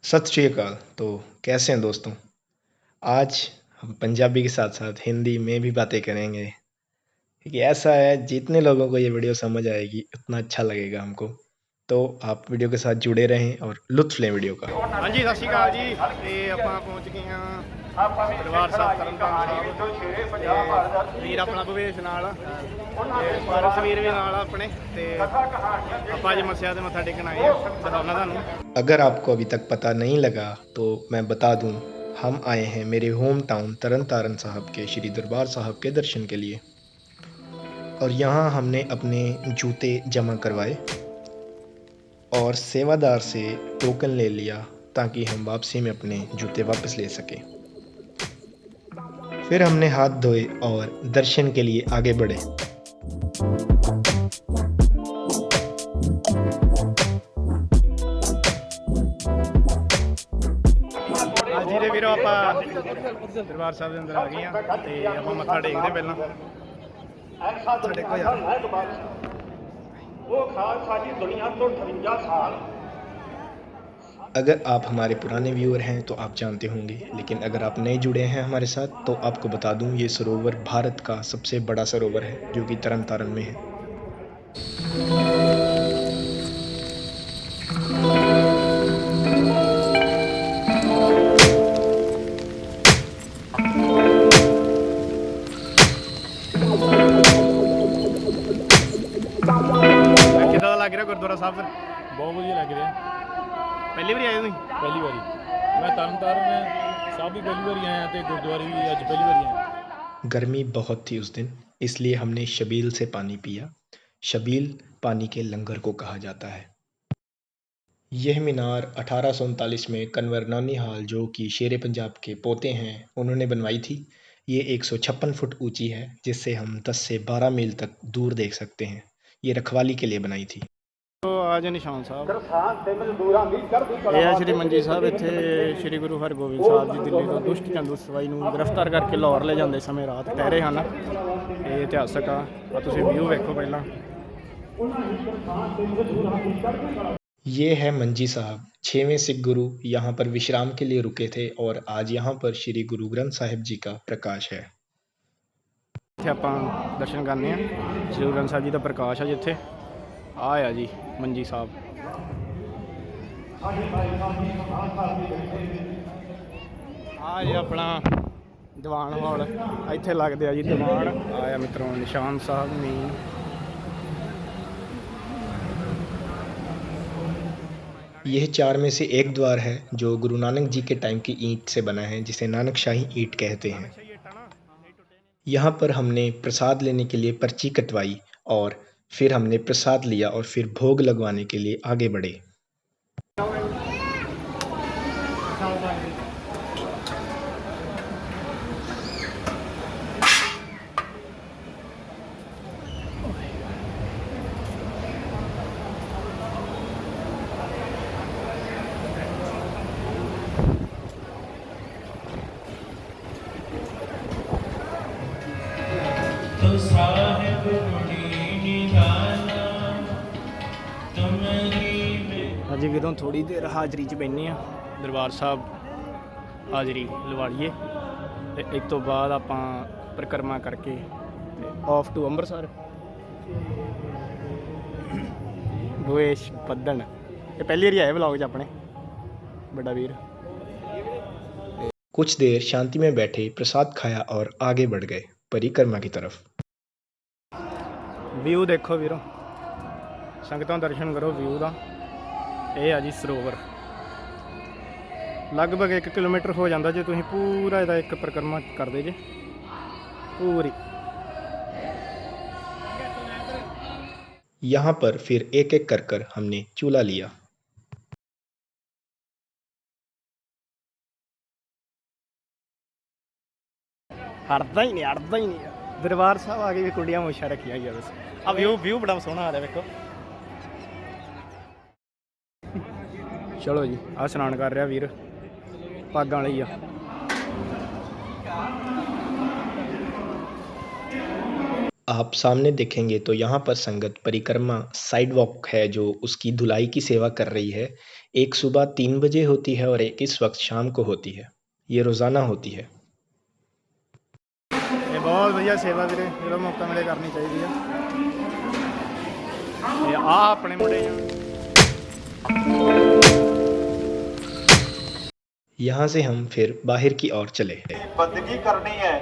सत श्री अकाल। तो कैसे हैं दोस्तों। आज हम पंजाबी के साथ साथ हिंदी में भी बातें करेंगे, क्योंकि ऐसा है जितने लोगों को ये वीडियो समझ आएगी उतना अच्छा लगेगा हमको। तो आप वीडियो के साथ जुड़े रहें और लुत्फ लें वीडियो का। हाँ जी, सत श्री अकाल जी। तो आप पहुँच गए हैं दरबार साहब तरनताਰਨ साहब। वीर अपना भवेश नाल पारस वीर भी नाल अपने ते आपां अज मस्सिया ते मत्था टेकन आए हैं। दिखाउणा तुहानूं। अगर आपको अभी तक पता नहीं लगा तो मैं बता दूं, हम आए हैं मेरे होम टाउन तरनतारन साहब के श्री दरबार साहब के दर्शन के लिए। और यहाँ हमने अपने जूते जमा करवाए और सेवादार से टोकन ले लिया ताकि हम वापसी में अपने जूते वापस ले सकें। फिर हमने हाथ धोए और दर्शन के लिए आगे बढ़े। आज जी वीरों आप दरबार साहब के अंदर आ गए हैं ते आपां मत्था टेकदे पहलां। मत्था टेको यार। वो खालसा जी दुनिया तो 58 साल। अगर आप हमारे पुराने व्यूअर हैं तो आप जानते होंगे, लेकिन अगर आप नए जुड़े हैं हमारे साथ तो आपको बता दूं, ये सरोवर भारत का सबसे बड़ा सरोवर है जो कि तरनतारन में है। किदां दा लग रहा गुरुद्वारा साहब? फिर बहुत वधिया लग रहा। पहली बार आए तुसीं? पहली बारी मैं तरनतारन साहब भी पहली बारी आया तो गुरुद्वारे भी अज पहली बारी आया। गर्मी बहुत थी उस दिन, इसलिए हमने शबील से पानी पिया। शबील पानी के लंगर को कहा जाता है। यह मीनार 1839 में कन्वर नौनिहाल, जो कि शेर पंजाब के पोते हैं, उन्होंने बनवाई थी। ये 156 फुट ऊंची है, जिससे हम 10 से 12 मील तक दूर देख सकते हैं। ये रखवाली के लिए बनाई थी। तो आज निशान साहब ये है श्री मंजी साहब। इत्थे श्री गुरु हरगोबिंद साहब जी दिल्ली ਤੋਂ ਦੁਸ਼ਟ ਚੰਦੂ ਸਵਾਈ ਨੂੰ ਗ੍ਰਿਫਤਾਰ ਕਰਕੇ ਲਾਹੌਰ ਲੈ ਜਾਂਦੇ ਸਮੇਂ ਰਾਤ ਠਹਿਰੇ ਹਨ। ਇਹ ਇਤਿਹਾਸਕ ਆ ਤੁਸੀਂ ਵਿਊ ਵੇਖੋ ਪਹਿਲਾਂ। ये है मंजी साहब, 6वें सिख गुरु यहाँ पर विश्राम के लिए रुके थे और आज यहाँ पर श्री गुरु ग्रंथ साहिब जी का प्रकाश है। ਇੱਥੇ ਆਪਾਂ ਦਰਸ਼ਨ ਕਰਨੇ ਆ श्री गुरु ग्रंथ साहिब जी ਦਾ ਪ੍ਰਕਾਸ਼ ਆ ਜਿੱਥੇ ਆ ਆ ਜੀ ਮੰਜੀ ਸਾਹਿਬ। ਆ ਜੀ ਆਪਣਾ ਦੀਵਾਨ ਹਾਲ, ਇੱਥੇ ਲੱਗਦੇ ਆ ਜੀ ਦੀਵਾਨ। ਆਇਆ ਮਿੱਤਰੋਂ ਨਿਸ਼ਾਨ ਸਾਹਿਬ ਮੇਨ। यह 4 में से एक द्वार है जो गुरु नानक जी के टाइम की ईंट से बना है, जिसे नानकशाही ईंट कहते हैं। यहाँ पर हमने प्रसाद लेने के लिए पर्ची कटवाई और फिर हमने प्रसाद लिया और फिर भोग लगवाने के लिए आगे बढ़े। ਅੱਜ ਵੀਰੋਂ ਥੋੜੀ ਦੇਰ ਹਾਜ਼ਰੀ 'ਚ ਬੈਠੇ ਆ ਦਰਬਾਰ ਸਾਹਿਬ, ਹਾਜ਼ਰੀ ਲਵਾ ਲਈਏ ਤੇ ਇਸ ਤੋਂ ਬਾਅਦ ਆਪਾਂ ਪਰਿਕਰਮਾ ਕਰਕੇ ਆਫ ਟੂ ਅੰਮ੍ਰਿਤਸਰ। ਭਵੇਸ਼ ਪੱਦਣ ਇਹ ਪਹਿਲੀ ਵਾਰੀ ਆਏ ਵਲੌਗ 'ਚ ਆਪਣੇ बड़ा वीर। कुछ देर शांति में बैठे, प्रसाद खाया और आगे बढ़ गए परिक्रमा की तरफ। व्यू देखो वीरों, संगतों दर्शन करो व्यू का। ये है जी सरोवर, लगभग 1 किलोमीटर हो जाता जो तुम पूरा इहदा एक परिक्रमा करते जे पूरी। यहाँ पर फिर एक एक कर हमने चूल्हा लिया। हटता ही नहीं। दरबार साहब आगे भी कुड़ियाँ मुछा रखी हुई है। बस अब व्यू बड़ा सोहना आ रहा देखो। चलो जी आ स्नान कर रहा वीर, पग वाली आ। आप सामने देखेंगे तो यहाँ पर संगत परिक्रमा साइड वॉक है जो उसकी धुलाई की सेवा कर रही है। एक सुबह 3 बजे होती है और एक इस वक्त शाम को होती है। ये रोज़ाना होती है। ਇਹ ਬਹੁਤ ਵਧੀਆ ਸੇਵਾ ਵੀਰੇ, ਜਿਹੜਾ ਮੌਕਾ ਮਿਲੇ ਕਰਨੀ ਚਾਹੀਦੀ ਆ। ਤੇ ਆ ਆਪਣੇ ਮੁੰਡੇ ਆ। यहाँ से हम फिर बाहर की ओर चले। ਬੰਦਗੀ ਕਰਨੀ ਹੈ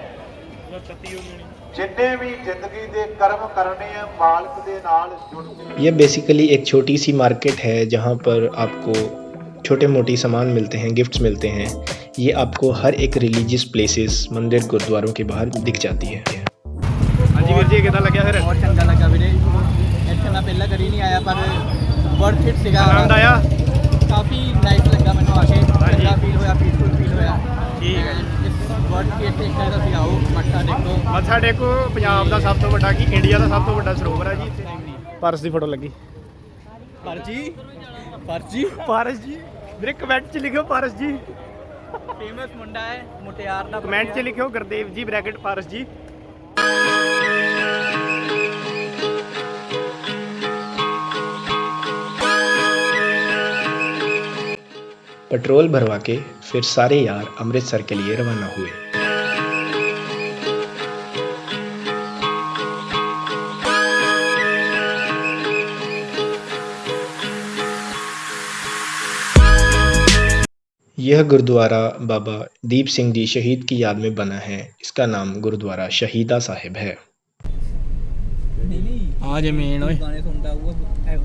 ਜਿੰਨੇ ਵੀ ਜ਼ਿੰਦਗੀ ਦੇ ਕਰਮ ਕਰਨੇ ਆ ਮਾਲਕ ਦੇ ਨਾਲ ਜੁੜ ਕੇ यह बेसिकली एक छोटी सी मार्केट है जहाँ पर आपको छोटे मोटी सामान मिलते हैं, गिफ्ट्स मिलते हैं। ये आपको हर एक रिलीजियस प्लेसेस, मंदिर, गुरुद्वारों के बाहर दिख जाती है। ਹਾਂਜੀ ਵੀਰ ਜੀ, ਕਿੱਦਾਂ ਲੱਗਿਆ ਫਿਰ? ਬਹੁਤ ਚੰਗਾ ਲੱਗਾ ਵੀਰੇ। ਇੱਥੇ ਮੈਂ ਪਹਿਲਾਂ ਕਦੀ ਨਹੀਂ ਆਇਆ ਪਰ ਵਰਥ ਇਟ ਸੀਗਾ। ਆਨੰਦ ਆਇਆ? ਕਾਫੀ ਨਾਈਸ ਲੱਗਾ ਮੈਨੂੰ ਆ ਕੇ। ਚੰਗਾ ਫੀਲ ਹੋਇਆ, ਪੀਸਫੁਲ ਫੀਲ ਹੋਇਆ। ਠੀਕ ਹੈ ਜੀ। ਵਰਥ ਇਟ ਇੱਕ ਤਰ੍ਹਾਂ ਤੁਸੀਂ ਆਓ, ਮੱਥਾ ਟੇਕੋ। ਮੱਥਾ ਟੇਕੋ। ਪੰਜਾਬ ਦਾ ਸਭ ਤੋਂ ਵੱਡਾ ਕੀ ਇੰਡੀਆ ਦਾ ਸਭ ਤੋਂ ਵੱਡਾ ਸਰੋਵਰ ਹੈ ਜੀ ਇੱਥੇ। ਪਰਸ ਦੀ ਫੋਟੋ ਲੱਗੀ। ਪਰਜੀ ਪਰਜੀ ਪਾਰਸ ਜੀ ਵੀਰੇ, ਕਮੈਂਟ 'ਚ ਲਿਖਿਓ ਪਾਰਸ ਜੀ। ਫੇਮਸ ਮੁੰਡਾ ਹੈ, ਮੁਟਿਆਰ ਦਾ। ਕਮੈਂਟ 'ਚ ਲਿਖਿਓ ਗੁਰਦੇਵ ਜੀ ਬ੍ਰੈਕਟ ਪਾਰਸ ਜੀ। पेट्रोल भरवा के फिर सारे यार अमृतसर के लिए रवाना हुए। यह गुरुद्वारा बाबा दीप सिंह जी शहीद की याद में बना है। इसका नाम गुरुद्वारा शहीदा साहिब है। ਆ ਜ਼ਮੀਨ ਓਏ ਗਾਣੇ ਸੁਣਦਾ ਹੋਊਗਾ,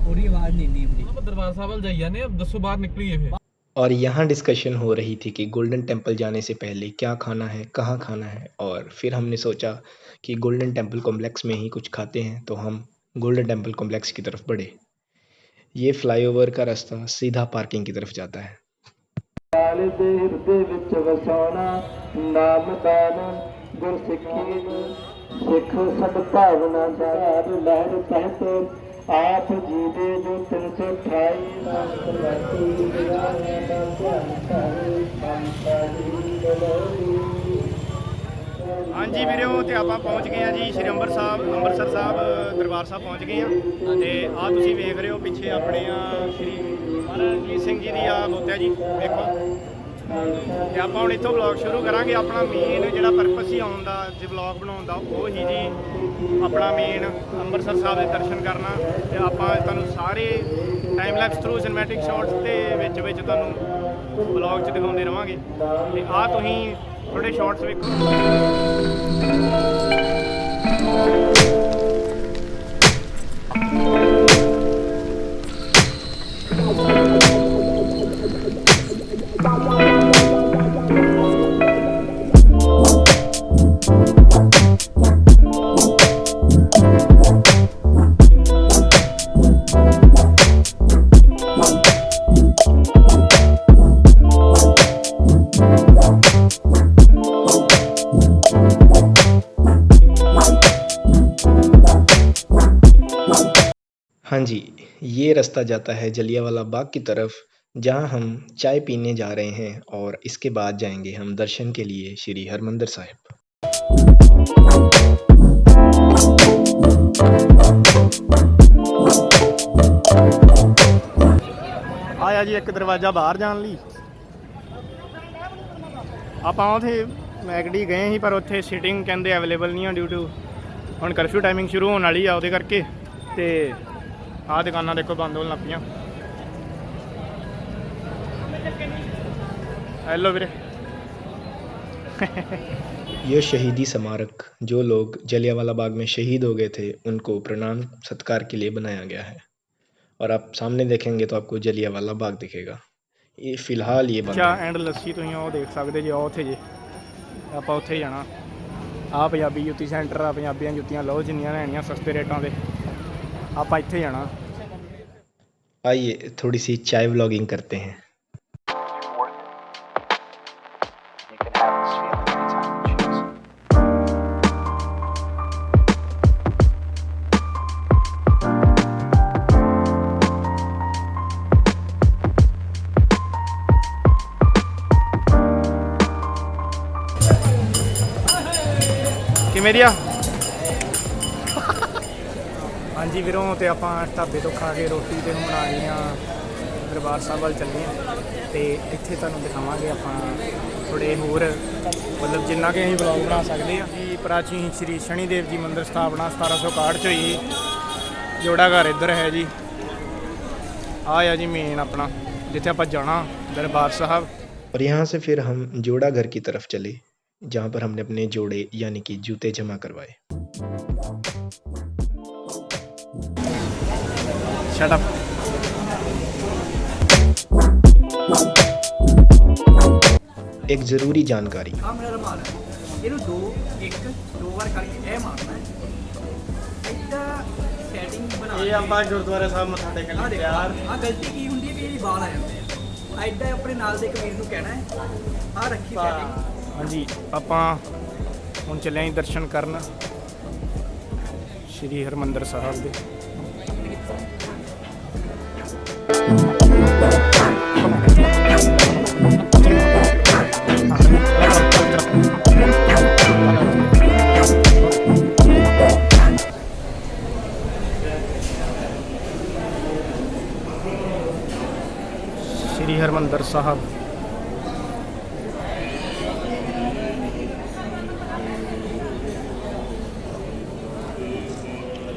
ਉਹਦੀ ਆਵਾਜ਼ ਨਹੀਂ ਇੰਨੀ ਹੁੰਦੀ। ਆਪਾਂ ਦਰਬਾਰ ਸਾਹਿਬ ਵੱਲ ਜਾਈ ਜਾਂਦੇ ਆ, ਦੱਸੋ ਬਾਹਰ ਨਿਕਲੀਏ ਫਿਰ। और यहाँ डिस्कशन हो रही थी कि गोल्डन टेम्पल जाने से पहले क्या खाना है, कहाँ खाना है। और फिर हमने सोचा कि गोल्डन टेम्पल कॉम्प्लेक्स में ही कुछ खाते हैं, तो हम गोल्डन टेम्पल कॉम्प्लेक्स की तरफ बढ़े। ये फ्लाईओवर का रास्ता सीधा पार्किंग की तरफ जाता है। ਦੇ ਹਿਰਦੇ ਵਿੱਚ ਵਸਾਉਣਾ ਨਾਮਦਾਨ ਗੁਰਸਿੱਖੀ ਸਿੱਖ ਸਦ ਭਾਵਨਾ ਸਾਰ ਲਹਿਰ ਤਹਿਤ ਆਪ ਜੀ ਦੇ ਜੋ 328 ਸੰਤ ਮਤੀ ਗਿਆਨ ਦਾ ਧਿਆਨ ਕਰੇ ਸੰਤਾਂ ਦੀ ਬਲੋਰੀ। ਹਾਂਜੀ ਵੀਰੋ, ਤੇ ਆਪਾਂ ਪਹੁੰਚ ਗਏ ਆ ਜੀ ਸ਼੍ਰੀ ਅੰਮ੍ਰਿਤਸਰ ਸਾਹਿਬ ਦਰਬਾਰ ਸਾਹਿਬ ਪਹੁੰਚ ਗਏ ਆ। ਤੇ ਆ ਤੁਸੀਂ ਵੇਖ ਰਹੇ ਹੋ ਪਿੱਛੇ ਆਪਣੇ ਆ ਸ਼੍ਰੀ ਮਹਾਰਾਜ ਰਣਜੀਤ ਸਿੰਘ ਜੀ ਦੀ ਆ ਮੋਤਿਆ ਜੀ, ਵੇਖੋ। ਤੇ ਆਪਾਂ ਹੁਣ ਇੱਥੋਂ ਵਲੌਗ ਸ਼ੁਰੂ ਕਰਾਂਗੇ। ਆਪਣਾ ਮੇਨ ਜਿਹੜਾ ਪਰਪਸ ਸੀ ਆਉਣ ਦਾ, ਜੇ ਵਲੌਗ ਬਣਾਉਣ ਦਾ, ਉਹ ਹੀ ਜੀ ਆਪਣਾ ਮੇਨ ਅੰਮ੍ਰਿਤਸਰ ਸਾਹਿਬ ਦੇ ਦਰਸ਼ਨ ਕਰਨਾ। ਤੇ ਆਪਾਂ ਤੁਹਾਨੂੰ ਸਾਰੇ time lapse through cinematic shots ਦੇ ਵਿੱਚ ਤੁਹਾਨੂੰ ਵਲੌਗ 'ਚ ਦਿਖਾਉਂਦੇ ਰਵਾਂਗੇ। ਤੇ ਆ ਤੁਸੀਂ ਥੋੜੇ ਸ਼ਾਟਸ ਵੇਖੋ। हाँ जी, ये रास्ता जाता है जलियांवाला बाग की तरफ, जहाँ हम चाय पीने जा रहे हैं और इसके बाद जाएंगे हम दर्शन के लिए श्री हरमंदिर साहिब। ਆਇਆ ਜੀ ਇੱਕ ਦਰਵਾਜ਼ਾ ਬਾਹਰ ਜਾਣ ਲਈ। ਆਪਾਂ ਉੱਥੇ ਮੈਕਡੀ ਗਏ ਸੀ ਪਰ ਉੱਥੇ ਸੀਟਿੰਗ ਕਹਿੰਦੇ ਅਵੇਲੇਬਲ ਨਹੀਂ ਆ ਡਿਊ ਟੂ ਹੁਣ ਕਰਫਿਊ ਟਾਈਮਿੰਗ ਸ਼ੁਰੂ ਹੋਣ ਵਾਲੀ ਆ, ਉਹਦੇ ਕਰਕੇ। ਤੇ ਆਹ ਦੁਕਾਨਾਂ ਦੇਖੋ ਬੰਦ ਹੋਣ ਲੱਗ ਪਈਆਂ। हेलो वीरे। यह शहीदी स्मारक, जो लोग जलियांवाला बाग में शहीद हो गए थे, उनको प्रणाम सत्कार के लिए बनाया गया है। और आप सामने देखेंगे तो आपको जलियांवाला बाग दिखेगा। ये फिलहाल ये बंद अच्छा है। एंड लस्सी ਤੁਸੀਂ ਉਹ ਦੇਖ ਸਕਦੇ ਜੀ, ਉੱਥੇ ਜੇ ਆਪਾਂ ਉੱਥੇ ਜਾਣਾ। ਆਹ ਪੰਜਾਬੀ ਜੁੱਤੀ ਸੈਂਟਰ ਆ, ਪੰਜਾਬੀਆਂ ਜੁੱਤੀਆਂ ਲਓ ਜਿੰਨੀਆਂ ਲੈਣੀਆਂ ਸਸਤੇ ਰੇਟਾਂ 'ਤੇ। ਆਪਾਂ ਇੱਥੇ ਜਾਣਾ। आइए थोड़ी सी चाय व्लॉगिंग करते हैं। You can have this feeling anytime you choose. ਕਿਵੇਂ ਦੀ ਆ? ਹਾਂਜੀ ਵੀਰੋਂ, ਤੇ ਆਪਾਂ ਢਾਬੇ ਤੋਂ ਖਾ ਕੇ ਰੋਟੀ ਤੇ ਹੁਣ ਆ ਗਏ ਹਾਂ ਦਰਬਾਰ ਸਾਹਿਬ ਵੱਲ ਚੱਲੇ ਹਾਂ ਤੇ ਇੱਥੇ ਤੁਹਾਨੂੰ ਦਿਖਾਵਾਂਗੇ ਆਪਾਂ ਥੋੜ੍ਹੇ ਹੋਰ ਮਤਲਬ ਜਿੰਨਾ ਕਿ ਅਸੀਂ ਵਲੌਗ ਬਣਾ ਸਕਦੇ ਹਾਂ। ਜੀ ਪ੍ਰਾਚੀਨ ਸ਼੍ਰੀ ਸ਼ਨੀ ਦੇਵ ਜੀ ਮੰਦਿਰ ਸਥਾਪਨਾ 1761 'ਚ ਹੋਈ। ਜੋੜਾ ਘਰ ਇੱਧਰ ਹੈ ਜੀ, ਆ ਜੀ ਮੇਨ ਆਪਣਾ जिथे आप जाना दरबार साहब। और यहाँ से फिर हम जोड़ा घर की तरफ चले जहाँ पर हमने अपने जोड़े यानी कि जूते जमा करवाए। Shut up. एक ज़रूरी जानकारी, ये ਆਪਾਂ ਗੁਰਦੁਆਰਾ ਸਾਹਿਬ ਮੱਥਾ ਟੇਕਣ ਲਈ ਤਿਆਰ। ਆ ਗਲਤੀ ਕੀ ਹੁੰਦੀ ਹੈ ਕਿ ਇਹਦੀ ਵਾਲ ਆ ਜਾਂਦੇ ਆ ਐਡਾ ਆਪਣੇ ਨਾਲ ਦੇ ਕਬੀਰ ਨੂੰ ਕਹਿਣਾ ਹੈ ਆ ਰੱਖੀ ਸੈਟਿੰਗ। ਹਾਂਜੀ ਆਪਾਂ ਹੁਣ ਚੱਲੇ ਆਂ ਦਰਸ਼ਨ ਕਰਨ ਸ਼੍ਰੀ ਹਰਿਮੰਦਰ ਸਾਹਿਬ ਦੇ। श्री हरमंदर साहब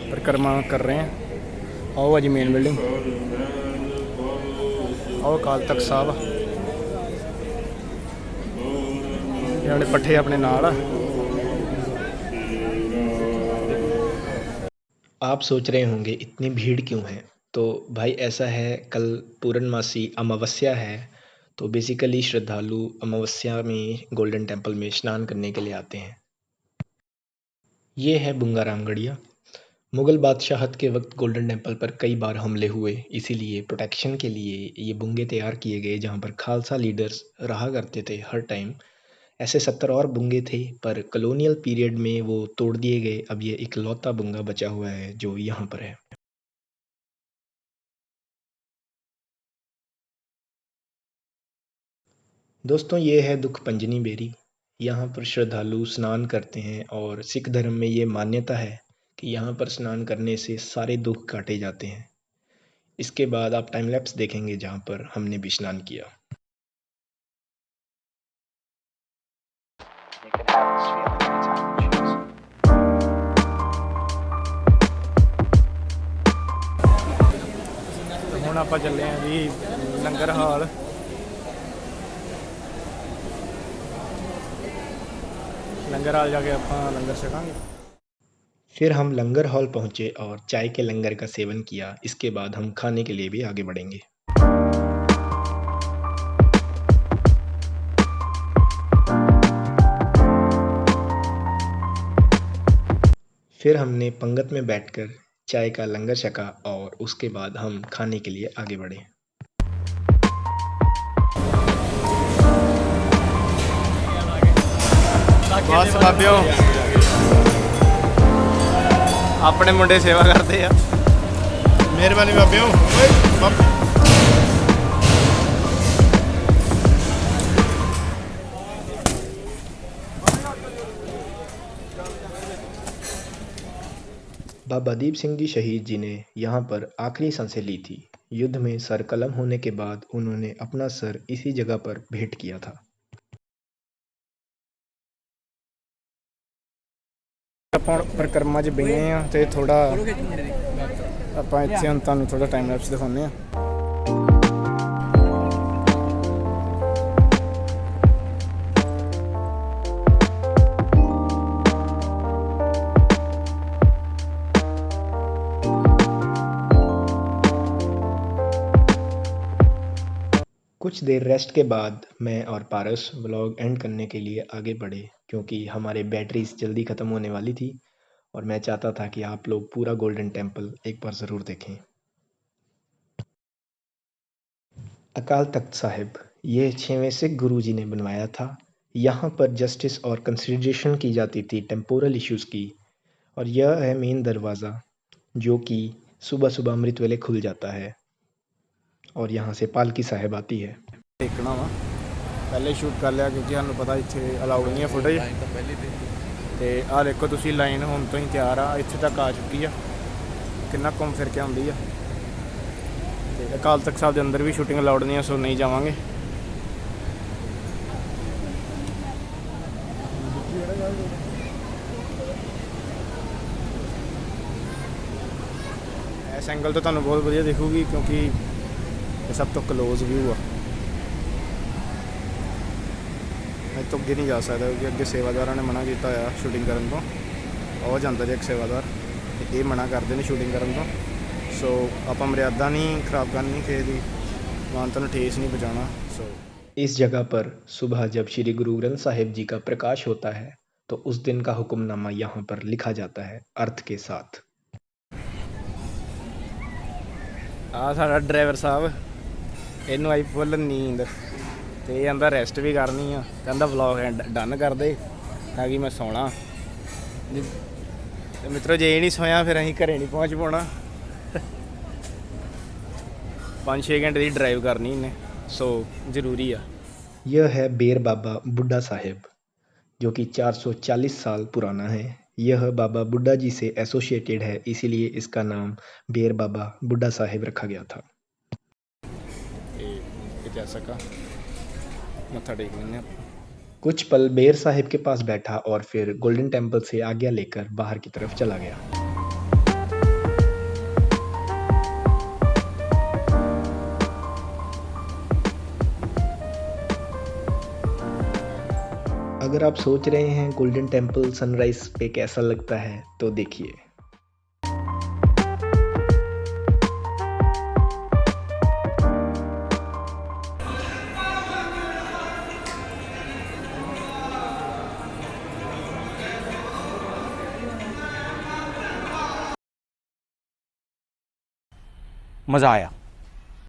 परिक्रमा कर रहे हैं। आओ अजी मेन बिल्डिंग, आओ अकाल तख्त साहब, ये पट्ठे अपने नाल। आप सोच रहे होंगे इतनी भीड़ क्यों है। तो भाई ऐसा है, कल पूर्णमासी अमावस्या है, तो बेसिकली श्रद्धालु अमावस्या में गोल्डन टेम्पल में स्नान करने के लिए आते हैं। ये है बुंगा रामगढ़िया। मुग़ल बादशाहत के वक्त गोल्डन टेम्पल पर कई बार हमले हुए, इसीलिए प्रोटेक्शन के लिए ये बुंगे तैयार किए गए जहाँ पर खालसा लीडर्स रहा करते थे हर टाइम। ऐसे 70 और बुंगे थे पर कॉलोनियल पीरियड में वो तोड़ दिए गए। अब ये इकलौता बुंगा बचा हुआ है जो यहाँ पर है। दोस्तों ये है दुख पंजनी बेरी। यहाँ पर श्रद्धालु स्नान करते हैं और सिख धर्म में ये मान्यता है कि यहाँ पर स्नान करने से सारे दुख काटे जाते हैं। इसके बाद आप टाइम लैप्स देखेंगे जहाँ पर हमने भी स्नान किया। You can have this feeling anytime you choose. ਹੁਣ ਆਪਾਂ ਚੱਲੇ ਆਂ ਜੀ ਲੰਗਰ ਹਾਲ। लंगर हाल जाके आप लंगर छकांगे। फिर हम लंगर हॉल पहुँचे और चाय के लंगर का सेवन किया। इसके बाद हम खाने के लिए भी आगे बढ़ेंगे। फिर हमने पंगत में बैठकर चाय का लंगर छका और उसके बाद हम खाने के लिए आगे बढ़े। बस बाबियो अपने मुंडे सेवा करते हैं। मेहरबानी बाबियो। बाबा दीप सिंह जी शहीद जी ने यहाँ पर आखिरी सांसें ली थी। युद्ध में सर कलम होने के बाद उन्होंने अपना सर इसी जगह पर भेंट किया था। ਆਪਾਂ ਪਰਿਕਰਮਾ 'ਚ ਬੈਠੇ ਆ ਤੇ ਥੋੜਾ ਆਪਾਂ ਇੱਥੇ ਹੁਣ ਤੁਹਾਨੂੰ ਥੋੜਾ ਟਾਈਮ ਲੈਪਸ ਦਿਖਾਉਂਦੇ ਆ। कुछ देर रेस्ट के बाद मैं और पारस व्लॉग एंड करने के लिए आगे बढ़े क्योंकि हमारे बैटरीज जल्दी ख़त्म होने वाली थी और मैं चाहता था कि आप लोग पूरा गोल्डन टेम्पल एक बार ज़रूर देखें। अकाल तख्त साहिब ये 6वें सिख गुरु जी ने बनवाया था। यहाँ पर जस्टिस और कंसिडरेशन की जाती थी टेम्पोरल इश्यूज़ की। और यह है मेन दरवाज़ा जो कि सुबह सुबह अमृत वेले खुल जाता है और यहाँ से पालकी साहिब आती है। देखना वा पहले शूट कर लिया क्योंकि सानू पता इत्थे अलाउड नहीं है फुटेज। तो आ देखो तुसी लाइन हुण तो ही तैयार आ, इत्थे तक आ चुकी है ਕਿੰਨਾ ਘੁੰਮ ਫਿਰ ਕੇ ਆਉਂਦੀ ਆ। ਤੇ ਅਕਾਲ ਤਖਤ ਸਾਹਿਬ ਦੇ ਅੰਦਰ ਵੀ ਸ਼ੂਟਿੰਗ ਅਲਾਉਡ ਨਹੀਂ ਆ, ਸੋ ਨਹੀਂ ਜਾਵਾਂਗੇ। ਇਸ ਐਂਗਲ ਤੋਂ ਤੁਹਾਨੂੰ ਬਹੁਤ ਵਧੀਆ ਦਿਖੂਗੀ ਕਿਉਂਕਿ ਇਹ ਸਭ ਤੋਂ ਕਲੋਜ਼ ਵਿਊ ਆ। ਮੈਂ ਤੋਂ ਅੱਗੇ ਨਹੀਂ ਜਾ ਸਕਦਾ ਕਿਉਂਕਿ ਅੱਗੇ ਸੇਵਾਦਾਰਾਂ ਨੇ ਮਨਾ ਕੀਤਾ ਹੋਇਆ ਸ਼ੂਟਿੰਗ ਕਰਨ ਤੋਂ। ਉਹ ਜਾਂਦਾ ਜੇ ਇੱਕ ਸੇਵਾਦਾਰ, ਤੇ ਇਹ ਮਨਾ ਕਰਦੇ ਨੇ ਸ਼ੂਟਿੰਗ ਕਰਨ ਤੋਂ। ਸੋ ਆਪਾਂ ਮਰਿਆਦਾ ਨਹੀਂ ਖਰਾਬ ਕਰਨੀ, ਕਿਸੇ ਦੀ ਮਾਨਤਾ ਨੂੰ ਠੇਸ नहीं पहुँचाना। सो इस जगह पर सुबह जब श्री गुरु ग्रंथ साहिब जी का प्रकाश होता है तो उस दिन का हुक्मनामा यहाँ पर लिखा जाता है अर्थ के साथ। ਆ ਸਾਡਾ ਡਰਾਈਵਰ ਸਾਹਿਬ, ਇਹਨੂੰ ਆਈ ਫੁੱਲ ਨੀਂਦ ਤੇ ਇਹ ਆਂਦਾ ਰੈਸਟ ਵੀ ਕਰਨੀ ਆ। ਕਹਿੰਦਾ ਵਲੌਗ ਡਨ ਕਰ ਦੇ ਤਾਂ ਕਿ ਮੈਂ ਸੌਣਾ। ਤੇ ਮਿੱਤਰੋ ਜੇ ਇਹ ਨਹੀਂ ਸੋਇਆ ਫਿਰ ਅਸੀਂ ਘਰੇ ਨਹੀਂ ਪਹੁੰਚ ਪਾਉਣਾ। 5-6 घंटे की ड्राइव करनी इन्हें, सो ज़रूरी है। यह है बेर बाबा बुड्ढा साहिब जो कि 440 साल पुराना है। यह बाबा बुड्ढा जी से एसोसिएटेड है, इसीलिए इसका नाम बेर बाबा बुड्ढा साहिब रखा गया था। इतिहास का मत्था टेक लेंगे। कुछ पल बेर साहिब के पास बैठा और फिर गोल्डन टेम्पल से आज्ञा लेकर बाहर की तरफ चला गया। अगर आप सोच रहे हैं गोल्डन टेम्पल सनराइज पे कैसा लगता है तो देखिए। मज़ा आया।